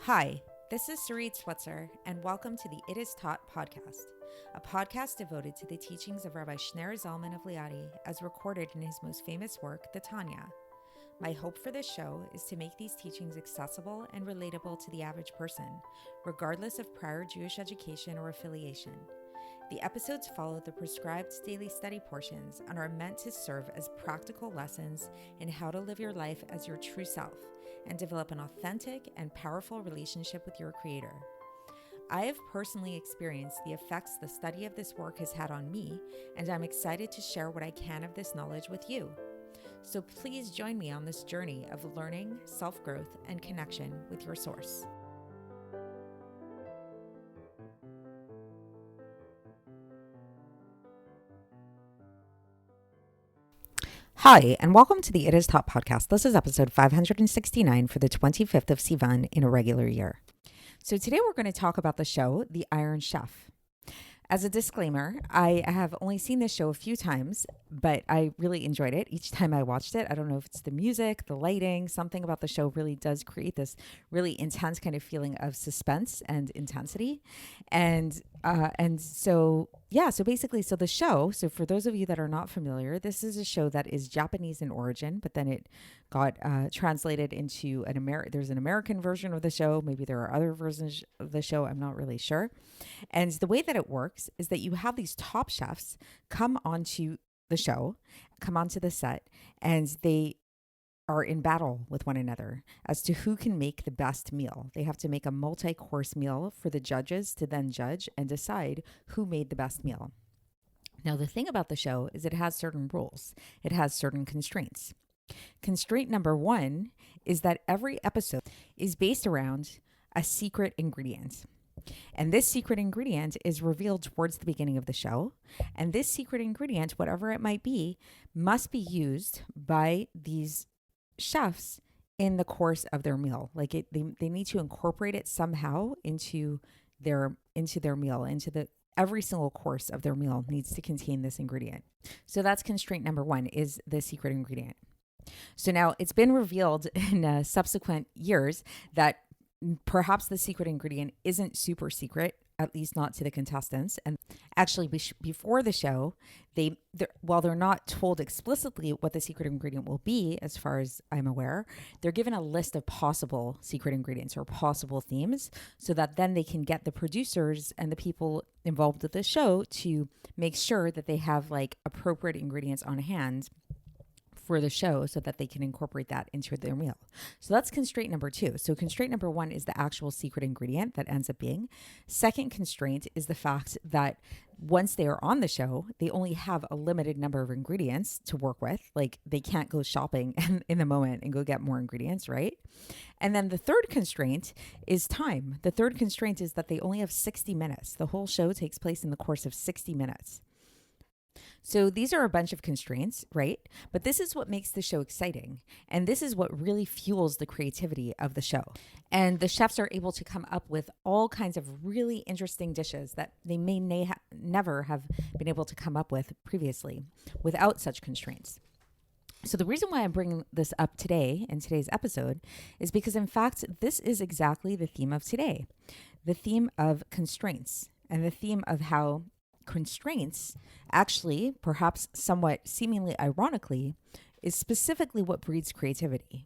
Hi, this is Sarit Switzer, and welcome to the It Is Taught podcast, a podcast devoted to the teachings of Rabbi Shneur Zalman of Liadi as recorded in his most famous work, the Tanya. My hope for this show is to make these teachings accessible and relatable to the average person, regardless of prior Jewish education or affiliation. The episodes follow the prescribed daily study portions and are meant to serve as practical lessons in how to live your life as your true self and develop an authentic and powerful relationship with your Creator. I have personally experienced the effects the study of this work has had on me, and I'm excited to share what I can of this knowledge with you. So please join me on this journey of learning, self-growth, and connection with your source. Hi, and welcome to the It Is Taught podcast. This is episode 569 for the 25th of Sivan in a regular year. So today we're going to talk about the show, The Iron Chef. As a disclaimer, I have only seen this show a few times, but I really enjoyed it each time I watched it. I don't know if it's the music, the lighting, something about the show really does create this really intense kind of feeling of suspense and intensity. So the show, so for those of you that are not familiar, this is a show that is Japanese in origin, but then it got translated into there's an American version of the show. Maybe there are other versions of the show. I'm not really sure. And the way that it works is that you have these top chefs come onto the show, come onto the set, and they are in battle with one another as to who can make the best meal. They have to make a multi-course meal for the judges to then judge and decide who made the best meal. Now, the thing about the show is it has certain rules. It has certain constraints. Constraint number one is that every episode is based around a secret ingredient. And this secret ingredient is revealed towards the beginning of the show. And this secret ingredient, whatever it might be, must be used by these chefs in the course of their meal. They need to incorporate it somehow into their meal, every single course of their meal needs to contain this ingredient. So that's constraint number one, is the secret ingredient. So now it's been revealed in subsequent years that perhaps the secret ingredient isn't super secret, at least not to the contestants. And actually, before the show, while they're not told explicitly what the secret ingredient will be, as far as I'm aware, they're given a list of possible secret ingredients or possible themes, so that then they can get the producers and the people involved with the show to make sure that they have appropriate ingredients on hand for the show so that they can incorporate that into their meal. So that's constraint number two. So constraint number one is the actual secret ingredient that ends up being. Second constraint is the fact that once they are on the show, they only have a limited number of ingredients to work with. They can't go shopping in the moment and go get more ingredients, right? And then the third constraint is time. The third constraint is that they only have 60 minutes. The whole show takes place in the course of 60 minutes. So these are a bunch of constraints, right? But this is what makes the show exciting. And this is what really fuels the creativity of the show. And the chefs are able to come up with all kinds of really interesting dishes that they may never have been able to come up with previously without such constraints. So the reason why I'm bringing this up today in today's episode is because, in fact, this is exactly the theme of today. The theme of constraints and the theme of how constraints actually, perhaps somewhat seemingly ironically, is specifically what breeds creativity.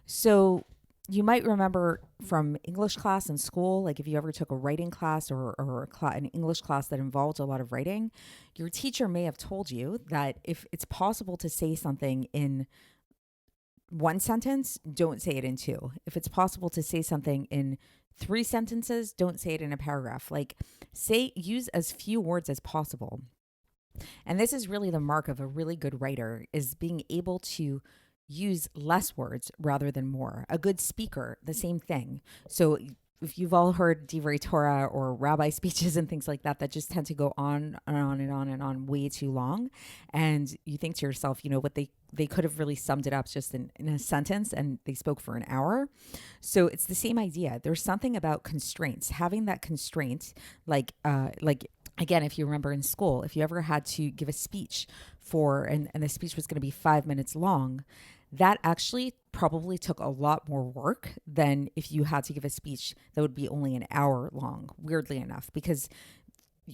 So you might remember from English class in school, if you ever took a writing class or an English class that involved a lot of writing, your teacher may have told you that if it's possible to say something in one sentence, don't say it in two. If it's possible to say something in 3 sentences, don't say it in a paragraph. Use as few words as possible. And this is really the mark of a really good writer, is being able to use less words rather than more. A good speaker, the same thing. So if you've all heard Divrei Torah or rabbi speeches and things like that just tend to go on and on and on and on way too long. And you think to yourself, what they could have really summed it up just in a sentence, and they spoke for an hour. So it's the same idea. There's something about constraints, having that constraint, again, if you remember in school, if you ever had to give a speech and the speech was going to be 5 minutes long, that actually probably took a lot more work than if you had to give a speech that would be only an hour long, weirdly enough, because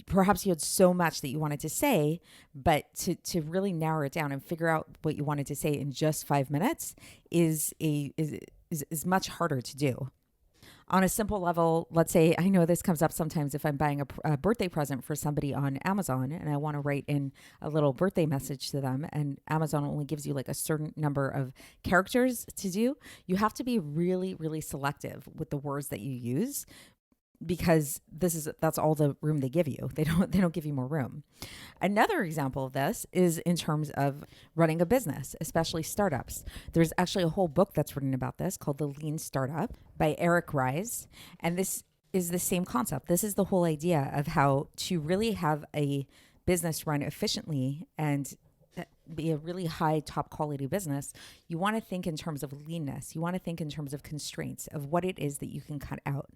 perhaps you had so much that you wanted to say, but to really narrow it down and figure out what you wanted to say in just 5 minutes is much harder to do. On a simple level, let's say, I know this comes up sometimes if I'm buying a birthday present for somebody on Amazon and I want to write in a little birthday message to them, and Amazon only gives you like a certain number of characters to do. You have to be really, really selective with the words that you use, because that's all the room they give you. They don't give you more room. Another example of this is in terms of running a business, especially startups. There's actually a whole book that's written about this called The Lean Startup by Eric Ries. And this is the same concept. This is the whole idea of how to really have a business run efficiently and be a really high top quality business. You want to think in terms of leanness. You want to think in terms of constraints of what it is that you can cut out.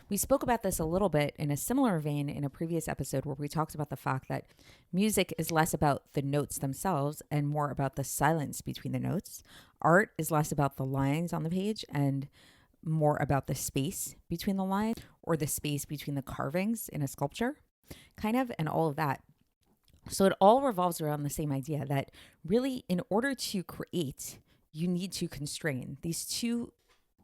We spoke about this a little bit in a similar vein in a previous episode where we talked about the fact that music is less about the notes themselves and more about the silence between the notes. Art is less about the lines on the page and more about the space between the lines, or the space between the carvings in a sculpture, kind of, and all of that. So it all revolves around the same idea that really, in order to create, you need to constrain. These two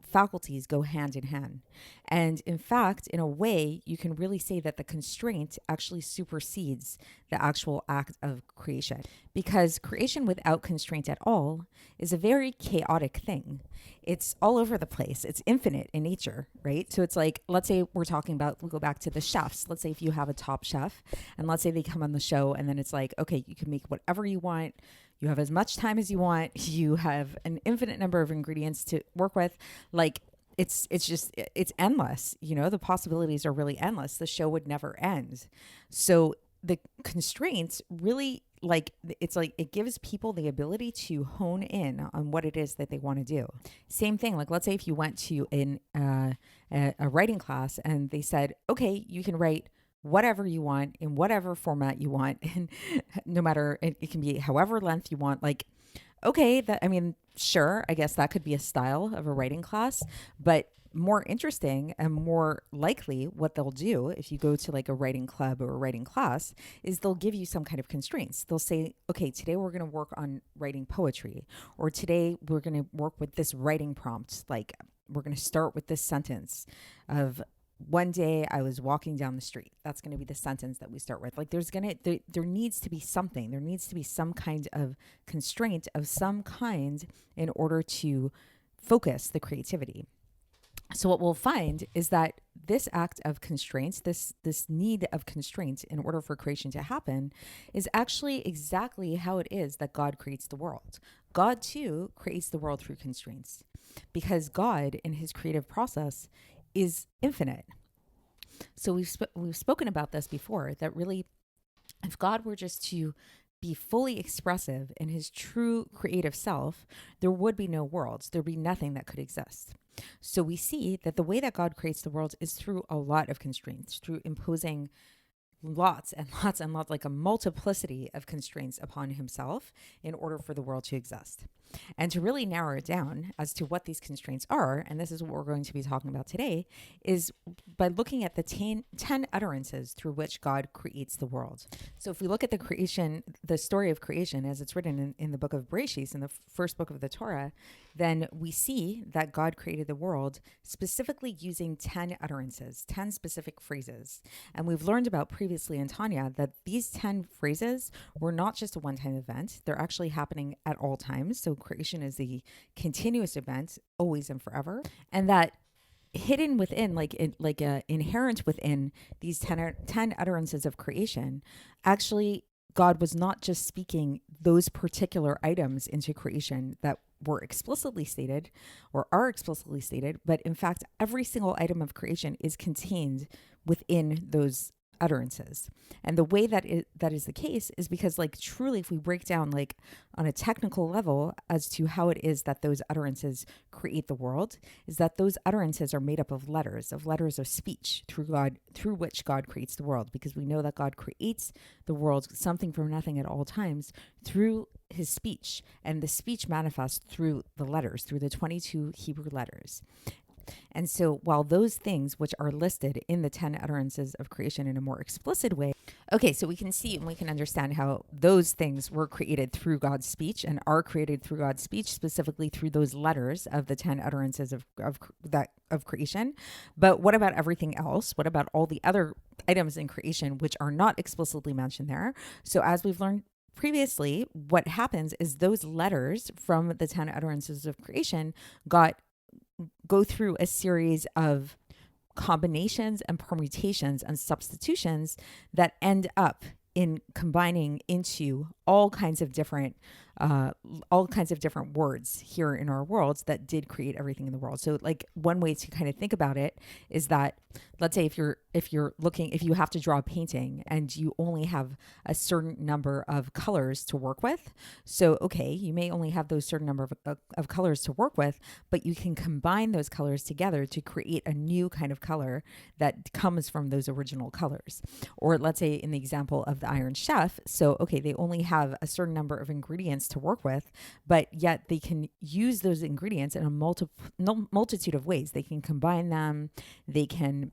faculties go hand in hand. And in fact, in a way, you can really say that the constraint actually supersedes the actual act of creation, because creation without constraint at all is a very chaotic thing. It's all over the place. It's infinite in nature, right? So it's like, let's say we'll go back to the chefs. Let's say if you have a top chef and let's say they come on the show and then it's like, okay, you can make whatever you want. You have as much time as you want. You have an infinite number of ingredients to work with. Like it's endless. The possibilities are really endless. The show would never end. So the constraints really it gives people the ability to hone in on what it is that they want to do. Same thing. Like, let's say if you went to a writing class and they said, okay, you can write whatever you want in whatever format you want, and no matter, it can be however length you want. Like, okay, sure, I guess that could be a style of a writing class, but more interesting and more likely what they'll do if you go to like a writing club or a writing class is they'll give you some kind of constraints. They'll say, okay, today we're going to work on writing poetry, or today we're going to work with this writing prompt. Like, we're going to start with this sentence of, one day I was walking down the street. That's going to be the sentence that we start with. Like, there needs to be something. There needs to be some kind of constraint of some kind in order to focus the creativity. So what we'll find is that this act of constraints, this need of constraints in order for creation to happen, is actually exactly how it is that God creates the world. God too creates the world through constraints, because God in his creative process is infinite. So we've spoken about this before, that really, if God were just to be fully expressive in his true creative self, there would be no worlds. There'd be nothing that could exist. So we see that the way that God creates the world is through a lot of constraints, through imposing lots and lots and lots, like a multiplicity of constraints upon himself in order for the world to exist. And to really narrow it down as to what these constraints are, and this is what we're going to be talking about today, is by looking at the 10 utterances through which God creates the world. So if we look at the story of creation as it's written in the book of Bereshit, in the first book of the Torah, then we see that God created the world specifically using 10 utterances, 10 specific phrases. And we've learned about previously in Tanya that these 10 phrases were not just a one-time event. They're actually happening at all times. So creation is a continuous event, always and forever. And that hidden within, inherent within these 10 utterances of creation, actually God was not just speaking those particular items into creation that were explicitly stated or are explicitly stated, but in fact, every single item of creation is contained within those utterances. And the way that is the case is because, like, truly, if we break down, like, on a technical level as to how it is that those utterances create the world, is that those utterances are made up of letters of speech through which God creates the world, because we know that God creates the world, something from nothing at all times, through his speech. And the speech manifests through the letters, through the 22 Hebrew letters. And so while those things which are listed in the 10 utterances of creation in a more explicit way, okay, so we can see and we can understand how those things were created through God's speech and are created through God's speech, specifically through those letters of the 10 utterances of creation. But what about everything else? What about all the other items in creation which are not explicitly mentioned there? So as we've learned previously, what happens is those letters from the 10 utterances of creation go through a series of combinations and permutations and substitutions that end up in combining into all kinds of different words here in our worlds that did create everything in the world. So, like, one way to kind of think about it is that, let's say if you have to draw a painting and you only have a certain number of colors to work with. So, okay, you may only have those certain number of colors to work with, but you can combine those colors together to create a new kind of color that comes from those original colors. Or let's say in the example of the Iron Chef, so, okay, they only have a certain number of ingredients to work with, but yet they can use those ingredients in a multitude of ways. They can combine them, they can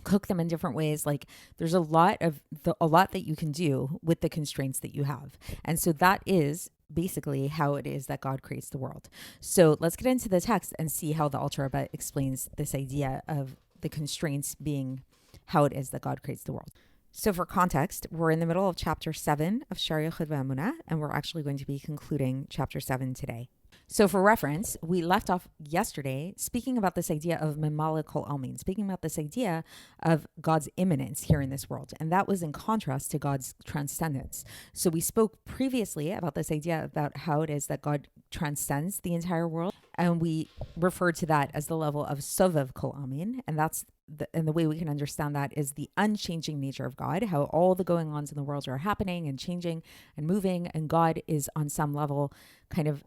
cook them in different ways. Like, there's a lot that you can do with the constraints that you have. And so that is basically how it is that God creates the world. So let's get into the text and see how the Alter Rebbe explains this idea of the constraints being how it is that God creates the world. So for context, we're in the middle of chapter 7 of Sha'ar HaYichud V'Haemunah, and we're actually going to be concluding chapter 7 today. So for reference, we left off yesterday speaking about this idea of memale kol almin, speaking about this idea of God's immanence here in this world. And that was in contrast to God's transcendence. So we spoke previously about this idea about how it is that God transcends the entire world. And we referred to that as the level of sovev kol almin. And the way we can understand that is the unchanging nature of God, how all the going-ons in the world are happening and changing and moving. And God is on some level kind of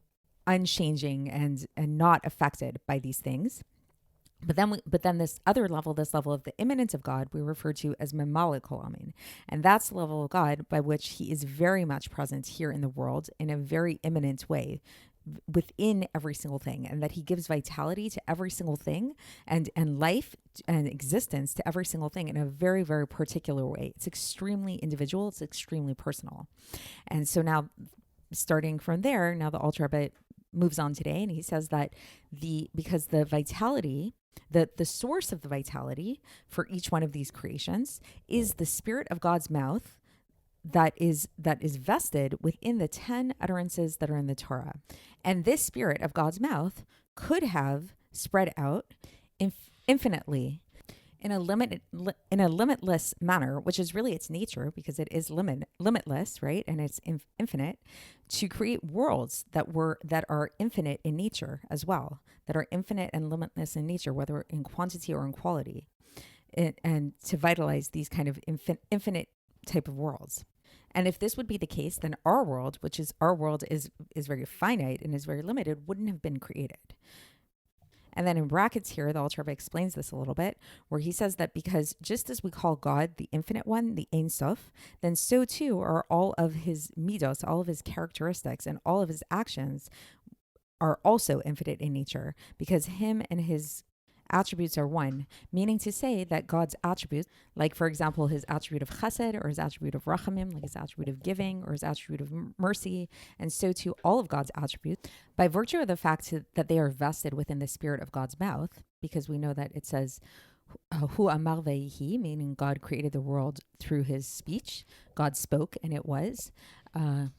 unchanging and not affected by these things. But then this other level, this level of the immanence of God, we refer to as memale kol almin. And that's the level of God by which he is very much present here in the world in a very immanent way within every single thing, and that he gives vitality to every single thing and life and existence to every single thing in a very, very particular way. It's extremely individual. It's extremely personal. And so now, starting from there, now the Alter Rebbe moves on today, and he says that because the vitality, the source of the vitality for each one of these creations is the spirit of God's mouth that is vested within the 10 utterances that are in the Torah. And this spirit of God's mouth could have spread out infinitely in a limitless manner, which is really its nature, because it is limitless, right? And it's infinite, to create worlds that are infinite in nature as well, that are infinite and limitless in nature, whether in quantity or in quality, and to vitalize these kind of infinite type of worlds. And if this would be the case, then our world is very finite and is very limited, wouldn't have been created. And then in brackets here, the Alter Rebbe explains this a little bit, where he says that because just as we call God the infinite one, the Ein Sof, then so too are all of his midos, all of his characteristics, and all of his actions are also infinite in nature, because him and his attributes are one, meaning to say that God's attributes, like for example, his attribute of chesed, or his attribute of rachamim, like his attribute of giving, or his attribute of mercy, and so too all of God's attributes, by virtue of the fact that they are vested within the spirit of God's mouth, because we know that it says, Hu amar ve'yihi, meaning God created the world through his speech. God spoke and it was. And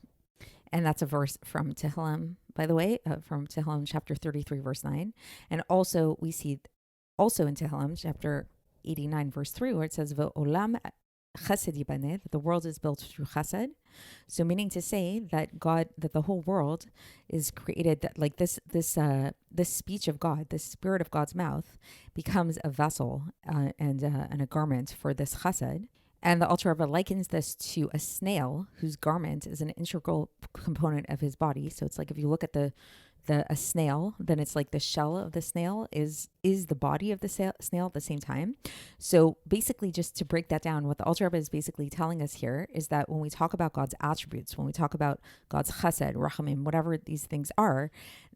that's a verse from Tehillim, by the way, from Tehillim chapter 33, verse 9. And also we see also in Tehillim chapter 89, verse 3, where it says, Ve'olam chesed yibaneh, that the world is built through chesed. So meaning to say that that the whole world is created, that like this speech of God, this spirit of God's mouth becomes a vessel and a garment for this chesed. And the Alter Rebbe likens this to a snail whose garment is an integral component of his body. So it's like if you look at a snail, then it's like the shell of the snail is the body of the snail at the same time. So basically, just to break that down, what the Alter Rebbe is basically telling us here is that when we talk about God's attributes, when we talk about God's chesed, rachamim, whatever these things are,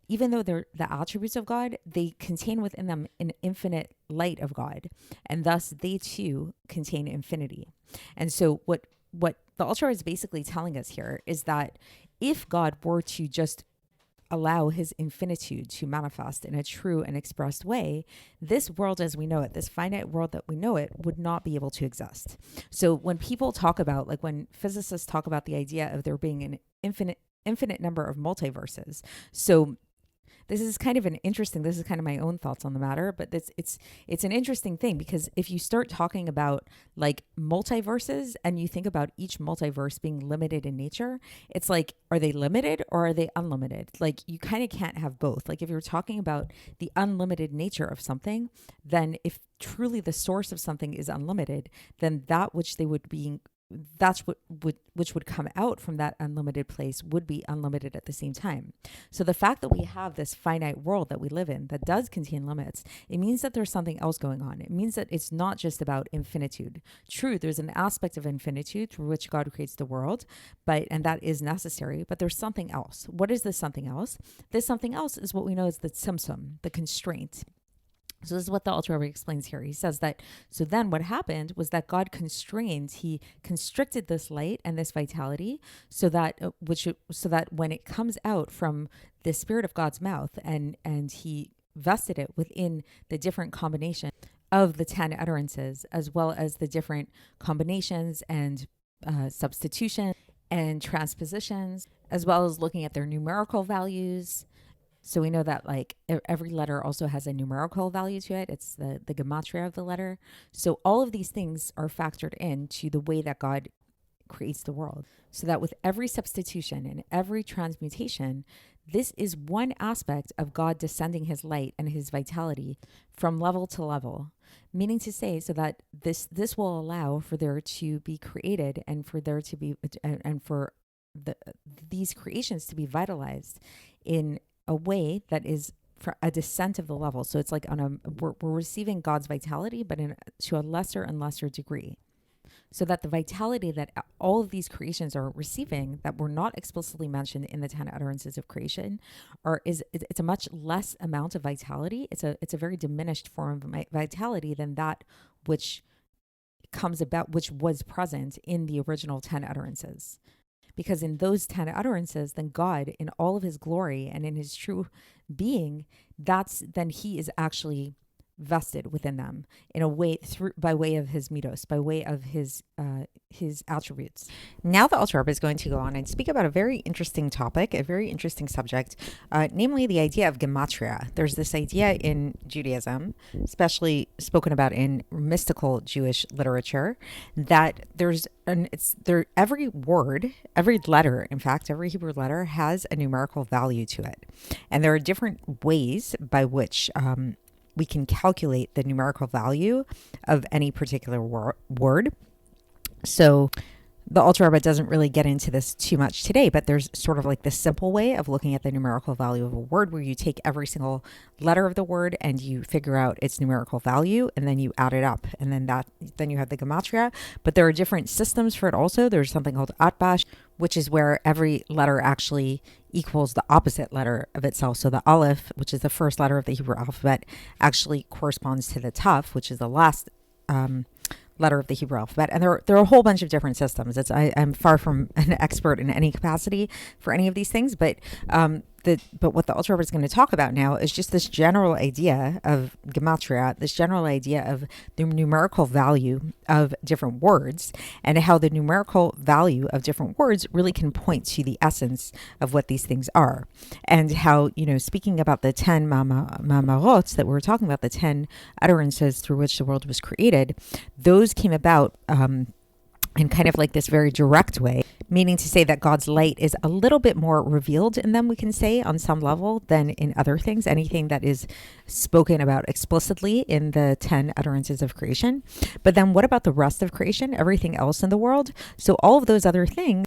even though they're the attributes of God, they contain within them an infinite light of God, and thus they too contain infinity. And so what the Alter Rebbe is basically telling us here is that if God were to just allow his infinitude to manifest in a true and expressed way, this world as we know it, this finite world that we know it, would not be able to exist. So when people talk about, like when physicists talk about the idea of there being an infinite number of multiverses, so this is kind of my own thoughts on the matter, but it's an interesting thing, because if you start talking about like multiverses and you think about each multiverse being limited in nature, it's like, are they limited or are they unlimited? Like you kind of can't have both. Like if you're talking about the unlimited nature of something, then if truly the source of something is unlimited, then that which they would be which would come out from that unlimited place would be unlimited at the same time. So the fact that we have this finite world that we live in that does contain limits, it means that there's something else going on. It means that it's not just about infinitude. True, there's an aspect of infinitude through which God creates the world, and that is necessary, but there's something else. What is this something else? This something else is what we know as the tzimtzum, the constraint. So this is what the Alter Rebbe explains here. He says that, so then what happened was that God he constricted this light and this vitality so that when it comes out from the Spirit of God's mouth and he vested it within the different combination of the 10 utterances, as well as the different combinations and substitution and transpositions, as well as looking at their numerical values. So we know that like every letter also has a numerical value to it. It's the gematria of the letter. So all of these things are factored into the way that God creates the world. So that with every substitution and every transmutation, this is one aspect of God descending his light and his vitality from level to level. Meaning to say, so that this will allow for there to be created and for there to be and for these creations to be vitalized in a way that is for a descent of the level. So it's like we're receiving God's vitality, but to a lesser and lesser degree. So that the vitality that all of these creations are receiving that were not explicitly mentioned in the 10 utterances of creation it's a much less amount of vitality. It's a very diminished form of vitality than that which comes about, which was present in the original 10 utterances. Because in those 10 utterances, then God, in all of his glory and in his true being, then he is actually vested within them in a way by way of his midos, by way of his attributes. Now the Alter Rebbe is going to go on and speak about a very interesting topic, a very interesting subject, namely the idea of gematria. There's this idea in Judaism, especially spoken about in mystical Jewish literature, that every word, every letter, in fact, every Hebrew letter has a numerical value to it. And there are different ways by which we can calculate the numerical value of any particular word. So the Alter Rebbe doesn't really get into this too much today, but there's sort of like this simple way of looking at the numerical value of a word where you take every single letter of the word and you figure out its numerical value and then you add it up, and then you have the gematria. But there are different systems for it also. There's something called atbash, which is where every letter actually equals the opposite letter of itself. So the aleph, which is the first letter of the Hebrew alphabet, actually corresponds to the taf, which is the last letter of the Hebrew alphabet. And there are a whole bunch of different systems. I'm far from an expert in any capacity for any of these things, but what the Alter Rebbe is going to talk about now is just this general idea of gematria, this general idea of the numerical value of different words, and how the numerical value of different words really can point to the essence of what these things are. And how, speaking about the 10 ma'amarot that we were talking about, the 10 utterances through which the world was created, those came about in kind of like this very direct way, meaning to say that God's light is a little bit more revealed in them, we can say, on some level than in other things, anything that is spoken about explicitly in the 10 utterances of creation. But then what about the rest of creation, everything else in the world? So all of those other things,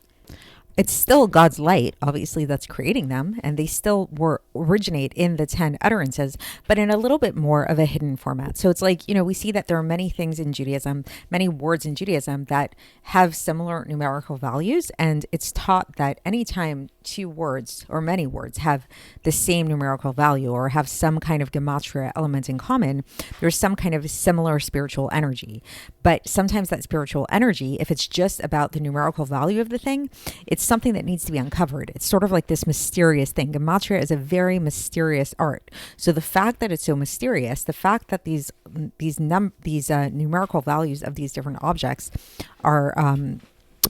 it's still God's light, obviously, that's creating them, and they still originate in the 10 utterances, but in a little bit more of a hidden format. So it's like, we see that there are many things in Judaism, many words in Judaism that have similar numerical values, and it's taught that anytime two words or many words have the same numerical value or have some kind of gematria element in common, there's some kind of similar spiritual energy. But sometimes that spiritual energy, if it's just about the numerical value of the thing, it's something that needs to be uncovered. It's sort of like this mysterious thing. Gematria is a very mysterious art. So the fact that it's so mysterious, the fact that these numerical values of these different objects are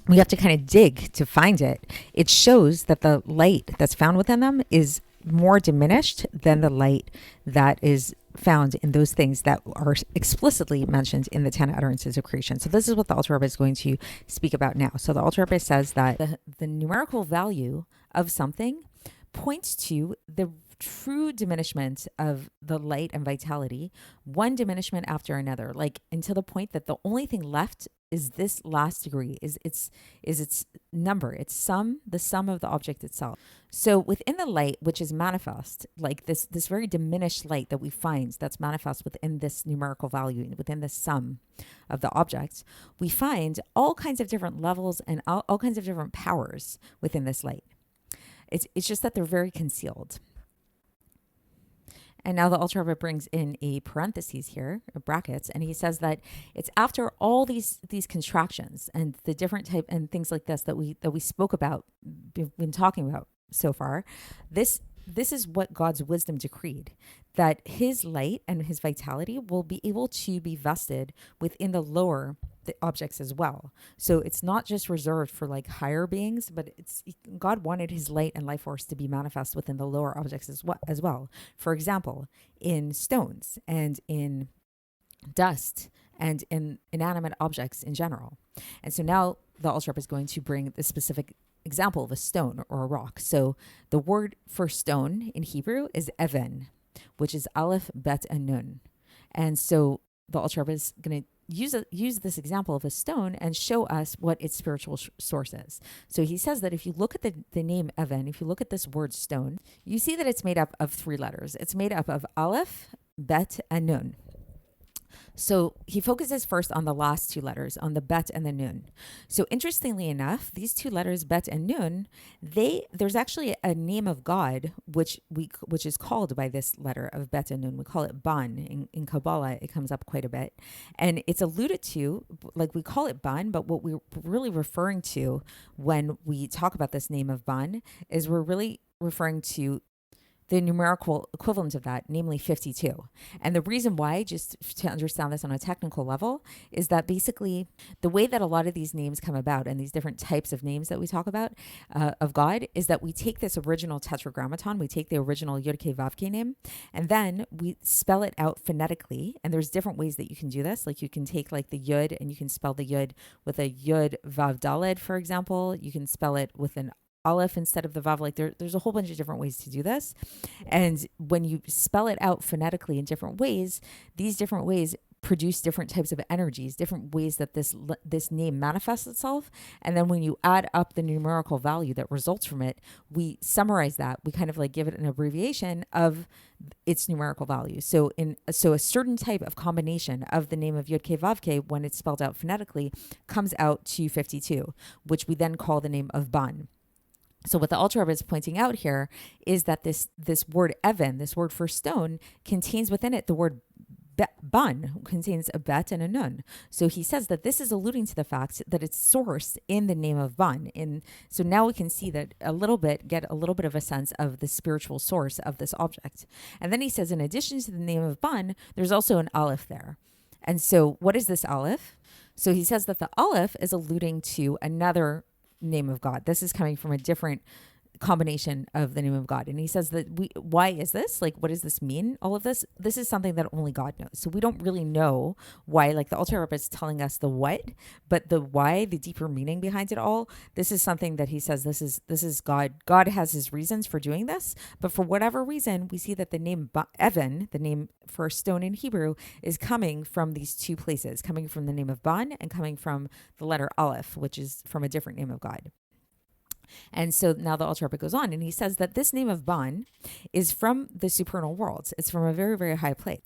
we have to kind of dig to find it. It shows that the light that's found within them is more diminished than the light that is found in those things that are explicitly mentioned in the 10 utterances of creation. So this is what the Alter Rebbe is going to speak about now. So the Alter Rebbe says that the numerical value of something points to the true diminishment of the light and vitality, one diminishment after another, like until the point that the only thing left is this last degree, is its number, its sum, the sum of the object itself. So within the light, which is manifest, like this very diminished light that we find that's manifest within this numerical value, within the sum of the objects, we find all kinds of different levels and all kinds of different powers within this light. It's just that they're very concealed. And now the Alter Rebbe brings in a parentheses here, brackets, and he says that it's after all these contractions and the different type and things like this that we spoke about, been talking about so far. This is what God's wisdom decreed, that his light and his vitality will be able to be vested within the lower objects as well. So it's not just reserved for like higher beings, but God wanted his light and life force to be manifest within the lower objects as well. For example, in stones and in dust and in inanimate objects in general. And so now the Alter Rebbe is going to bring the specific example of a stone or a rock. So the word for stone in Hebrew is even, which is aleph, bet, and nun. And so the Alter Rebbe is going to use this example of a stone and show us what its spiritual source is. So he says that if you look at the name even, if you look at this word stone, you see that it's made up of 3 letters. It's made up of aleph, bet, and nun. So he focuses first on the last 2 letters, on the bet and the nun. So interestingly enough, these 2 letters, bet and nun, there's actually a name of God which is called by this letter of bet and nun. We call it ban. In Kabbalah, it comes up quite a bit. And it's alluded to, like we call it ban, but what we're really referring to when we talk about this name of ban is we're really referring to the numerical equivalent of that, namely 52. And the reason why, just to understand this on a technical level, is that basically the way that a lot of these names come about and these different types of names that we talk about of God is that we take this original tetragrammaton, we take the original Yud-Kei-Vav-Kei name, and then we spell it out phonetically. And there's different ways that you can do this. Like you can take like the Yud and you can spell the Yud with a Yud Vav Daled, for example. You can spell it with an Aleph instead of the Vav. Like there's a whole bunch of different ways to do this. And when you spell it out phonetically in different ways, these different ways produce different types of energies, different ways that this name manifests itself. And then when you add up the numerical value that results from it, we summarize that. We kind of like give it an abbreviation of its numerical value. So a certain type of combination of the name of Yud-Kei-Vav-Kei, when it's spelled out phonetically, comes out to 52, which we then call the name of Ban. So what the Alter Rebbe is pointing out here is that this word even, this word for stone, contains within it the word ban, contains a bet and a nun. So he says that this is alluding to the fact that it's sourced in the name of ban. So now we can see that get a little bit of a sense of the spiritual source of this object. And then he says, in addition to the name of ban, there's also an aleph there. And so what is this aleph? So he says that the aleph is alluding to another name of God. This is coming from a different combination of the name of God. And he says that why is this? Like, what does this mean? All of this is something that only God knows. So we don't really know why, like the Alter Rebbe is telling us the what, but the why, the deeper meaning behind it all, this is something that he says, this is God. God has his reasons for doing this, but for whatever reason, we see that the name Evan, the name for stone in Hebrew, is coming from these two places, coming from the name of Ban and coming from the letter Aleph, which is from a different name of God. And so now the Alter Rebbe goes on and he says that this name of Ban is from the supernal worlds. It's from a very, very high place.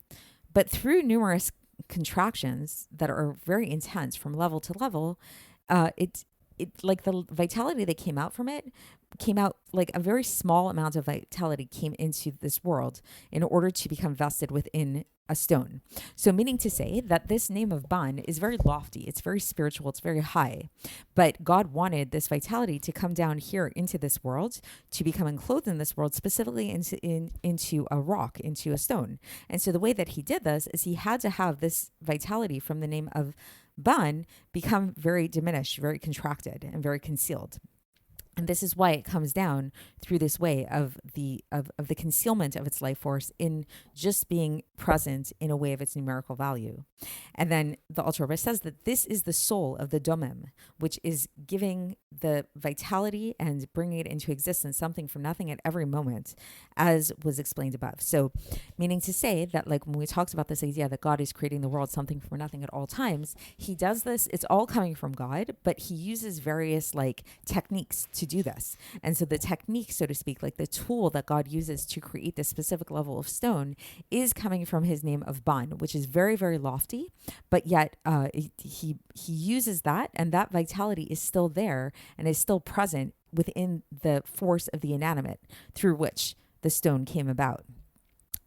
But through numerous contractions that are very intense from level to level, it like the vitality that came out from it came out like a very small amount of vitality came into this world in order to become vested within a stone. So meaning to say that this name of Ban is very lofty, it's very spiritual, it's very high. But God wanted this vitality to come down here into this world, to become enclosed in this world, specifically into a rock, into a stone. And so the way that he did this is he had to have this vitality from the name of Ban become very diminished, very contracted, and very concealed. And this is why it comes down through this way of the concealment of its life force in just being present in a way of its numerical value. And then the Alter Rebbe says that this is the soul of the domem, which is giving the vitality and bringing it into existence, something from nothing at every moment, as was explained above. So meaning to say that, like when we talked about this idea that God is creating the world something from nothing at all times, he does this, it's all coming from God, but he uses various like techniques to do this. And so the technique, so to speak, like the tool that God uses to create this specific level of stone is coming from his name of Ban, which is very, very lofty, but yet he uses that, and that vitality is still there and is still present within the force of the inanimate through which the stone came about.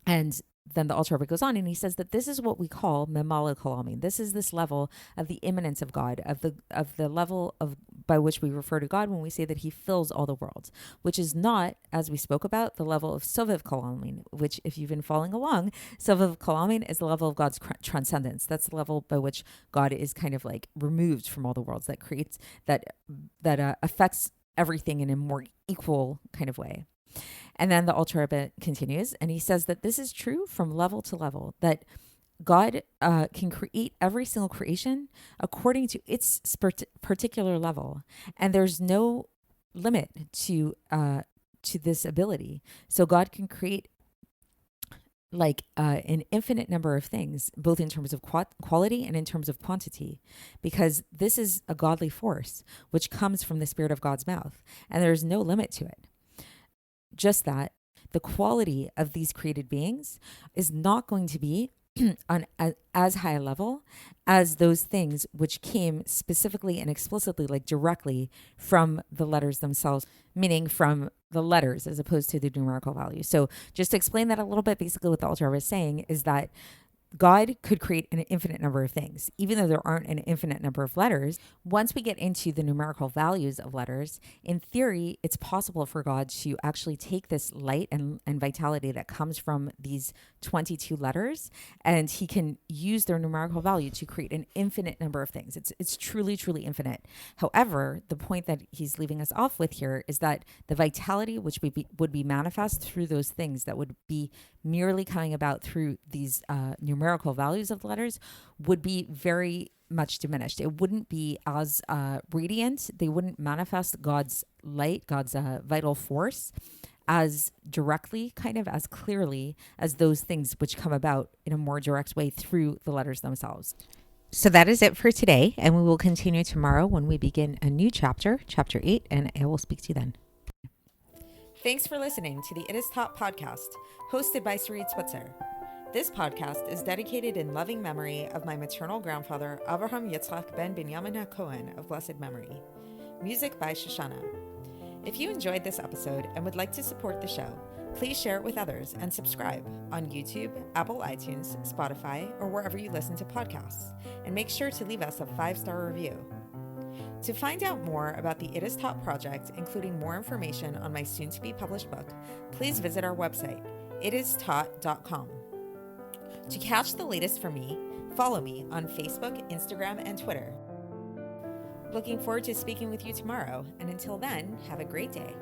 And then the Alter Rebbe goes on and he says that this is what we call memala kolamin. This is this level of the immanence of God, of the level of by which we refer to God when we say that he fills all the world, which is not, as we spoke about, the level of sovev kolamin, which, if you've been following along, sovev kolamin is the level of God's transcendence. That's the level by which God is kind of like removed from all the worlds, that creates, that affects everything in a more equal kind of way. And then the Alter Rebbe continues, and he says that this is true from level to level, that God can create every single creation according to its particular level, and there's no limit to this ability. So God can create like an infinite number of things, both in terms of quality and in terms of quantity, because this is a godly force which comes from the Spirit of God's mouth, and there's no limit to it. Just that the quality of these created beings is not going to be on as high a level as those things which came specifically and explicitly, like directly from the letters themselves, meaning from the letters as opposed to the numerical value. So just to explain that a little bit, basically what the Alter Rebbe is saying is that God could create an infinite number of things, even though there aren't an infinite number of letters. Once we get into the numerical values of letters, in theory, it's possible for God to actually take this light and vitality that comes from these 22 letters, and he can use their numerical value to create an infinite number of things. It's truly, truly infinite. However, the point that he's leaving us off with here is that the vitality which would be manifest through those things that would be merely coming about through these numerical values of the letters would be very much diminished. It wouldn't be as radiant. They wouldn't manifest God's light, God's vital force as directly, kind of as clearly as those things which come about in a more direct way through the letters themselves. So that is it for today, and we will continue tomorrow when we begin a new chapter, chapter 8, and I will speak to you then. Thanks for listening to the It Is Taught podcast, hosted by Sarit Switzer. This podcast is dedicated in loving memory of my maternal grandfather, Avraham Yitzchak ben Binyamin HaKohen of blessed memory. Music by Shoshana. If you enjoyed this episode and would like to support the show, please share it with others and subscribe on YouTube, Apple iTunes, Spotify, or wherever you listen to podcasts. And make sure to leave us a 5-star review. To find out more about the It Is Taught project, including more information on my soon-to-be published book, please visit our website, itistaught.com. To catch the latest from me, follow me on Facebook, Instagram, and Twitter. Looking forward to speaking with you tomorrow, and until then, have a great day.